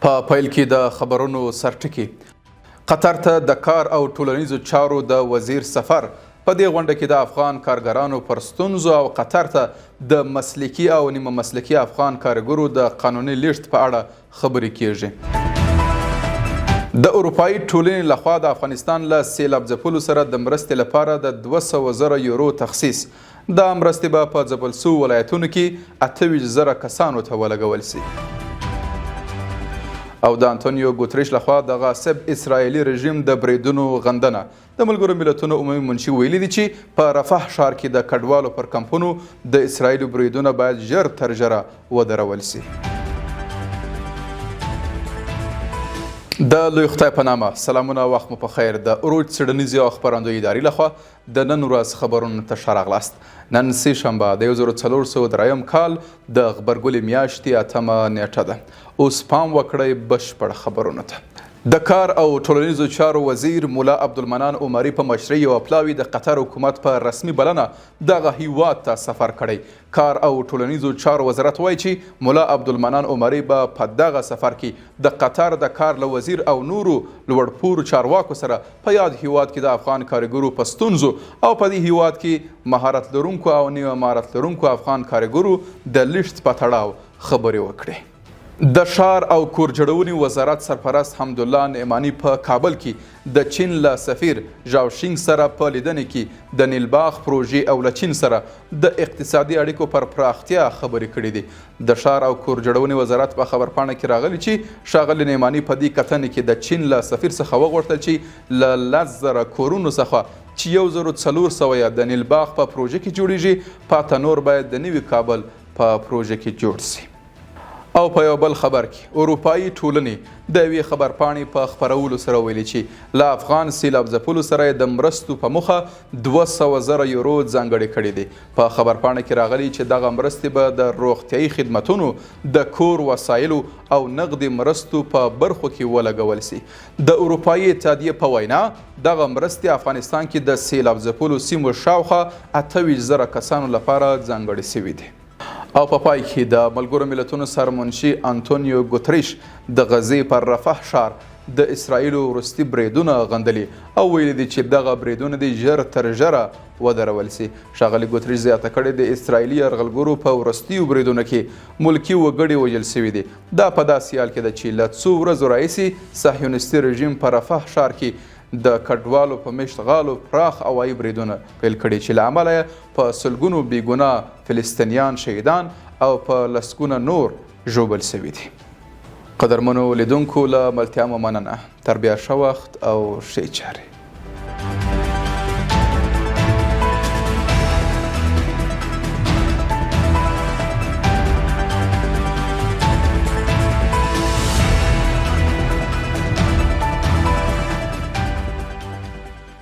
په پیل کې د خبرونو سرټکی قطر ته د کار او ټولنیزو چارو د وزیر سفر په دې غونډه کې د افغان کارګرانو پر ستونزو او قطر ته د مسلکي او نیمه مسلکي افغان کارګرو د قانوني لیږد په اړه خبرې کیږي. د اروپایي ټولنې لخوا د افغانستان له سیلاب ځپلو سره د مرستې لپاره د 200,000 یورو تخصیص د مرستې به په ځپل شویو ولایتونو کې 28,000 کسانو ته ولګول شي. او د انتونیو ګوتریش لخوا د غاصب اسرائیلي رژیم د بریدونو غندنه د ملګرو ملتونو عمومي منشي ویلي دي چې په رفح ښار کې د کډوالو پر کمپونو د اسرائیلو بریدونه باید ژر تر ژره ودرول شي. د لوی خدای په نامه سلامونه، وخت مو په خیر. د اروج څیړنیزې او خپرندویي ادارې لخوا د نن ورځ خبرونو ته ښه راغلاست. نن سه شنبه د 1403 کال د غبرګولې میاشتې 8مه نیټه ده. اوس پام وکړئ بشپړ خبرونو ته. د کار او ټولنیزو چارو وزیر مولا عبدالمنان عمري په مشرۍ یوه پلاوي د قطر حکومت په رسمي بلنه دغه هیواد ته سفر کړی. کار او ټولنیزو چارو وزارت وایي چې مولا عبدالمنان عمري به په دغه سفر کې د قطر د کار له وزیر او نورو لوړپوړو چارواکو سره په یاد هیواد کې د افغان کارګرو په ستونزو او په دې هیواد کې مهارت لرونکو او نیمه مهارت لرونکو افغان کارګرو د لیږد په تړاو خبرې وکړي. د ښار او کور جوړونې وزارت سرپرست حمدالله نعماني په کابل کې د چین له سفیر ژاو شینګ سره په لیدنې کې د نیلباغ پروژې او له چین سره د اقتصادي اړیکو پر پراختیا خبرې کړې دي. د ښار او کور جوړونې وزارت په خبرپاڼه کې راغلی چې ښاغلي نعماني په دې کتنې کې د چین له سفیر څخه وغوښتل چې له 10,000 کورونو څخه چې 1,400 د نیلباغ په پروژه کې جوړیږي، پاته نور باید د نوي کابل په پروژه کې جوړ شي. او په یو بل خبر کې اروپایي ټولنې د یوې خبرپاڼې په خپرولو سره ویلي چې له افغان سیلاب ځپلو سره د مرستو په موخه 200,000 یورو ځانګړې کړي دي. په خبرپاڼه کې راغلي چې دغه مرستې به د روغتیایي خدمتونو، د کور وسایلو او نقدي مرستو په برخو کې ولګول شي. د اروپایي اتحادیې په وینا دغه مرستې افغانستان کې د سیلاب ځپلو سیمو شاوخوا 28,000 کسانو لپاره ځانګړې شوي دي. او په پای کې د ملګرو ملتونو سرمنشي انتونیو ګوتریش د غزې پر رفح ښار د اسرائیلو وروستي بریدونه غندلي او ویلي دي چې دغه بریدونه دي ژر تر ژره ودرول شي. ښاغلي ګوتریش زیاته کړې د اسرائیلي یرغلګرو په وروستیو بریدونو کې ملکي وګړي وژل شوي دي. دا په داسې حال کې ده چې له څو ورځو راهیسې صهیونیستي رژیم په رفح ښار کې د کډوالو په مشتغالو پراخ هوایي بریدونه پیل کړي چې له امله یې په سلګونو بېګناه فلسطینیان شهیدان او په لسګونه نور ژوبل شوي دي. قدرمنو لیدونکو له ملتیا مو مننه. تر بیا ښه وخت او ښې چارې.